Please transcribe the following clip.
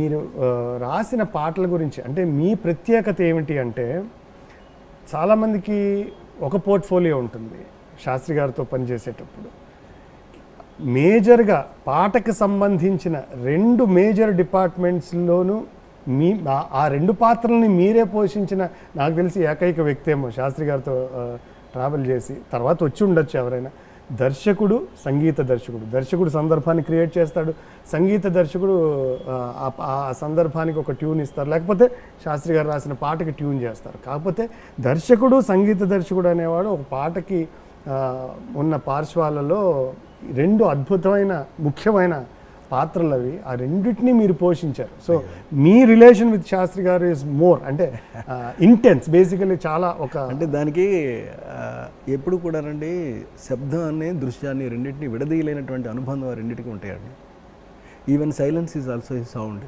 మీరు రాసిన పాటల గురించి అంటే మీ ప్రత్యేకత ఏమిటి అంటే, చాలామందికి ఒక పోర్ట్ఫోలియో ఉంటుంది శాస్త్రి గారితో పనిచేసేటప్పుడు. మేజర్గా పాటకు సంబంధించిన 2 మేజర్ డిపార్ట్మెంట్స్లోనూ ఆ 2 పాత్రల్ని మీరే పోషించిన నాకు తెలిసి ఏకైక వ్యక్తి ఏమో శాస్త్రి గారితో ట్రావెల్ చేసి. తర్వాత వచ్చి ఉండొచ్చు ఎవరైనా. దర్శకుడు, సంగీత దర్శకుడు. దర్శకుడు సందర్భాన్ని క్రియేట్ చేస్తాడు, సంగీత దర్శకుడు ఆ సందర్భానికి ఒక ట్యూన్ ఇస్తారు, లేకపోతే శాస్త్రి గారు రాసిన పాటకి ట్యూన్ చేస్తారు. కాకపోతే దర్శకుడు, సంగీత దర్శకుడు అనేవాడు ఒక పాటకి ఉన్న పార్శ్వాలలో 2 అద్భుతమైన ముఖ్యమైన పాత్రలు అవి. ఆ రెండింటినీ మీరు పోషించారు. సో మీ రిలేషన్ విత్ శాస్త్రి గారు ఇస్ మోర్ అంటే ఇంటెన్స్ బేసికలీ. చాలా ఒక అంటే దానికి ఎప్పుడు కూడానండి శబ్దాన్ని, దృశ్యాన్ని రెండింటిని విడదీయలేనటువంటి అనుబంధం రెండింటికి ఉంటాయండి. Even silence is also a sound.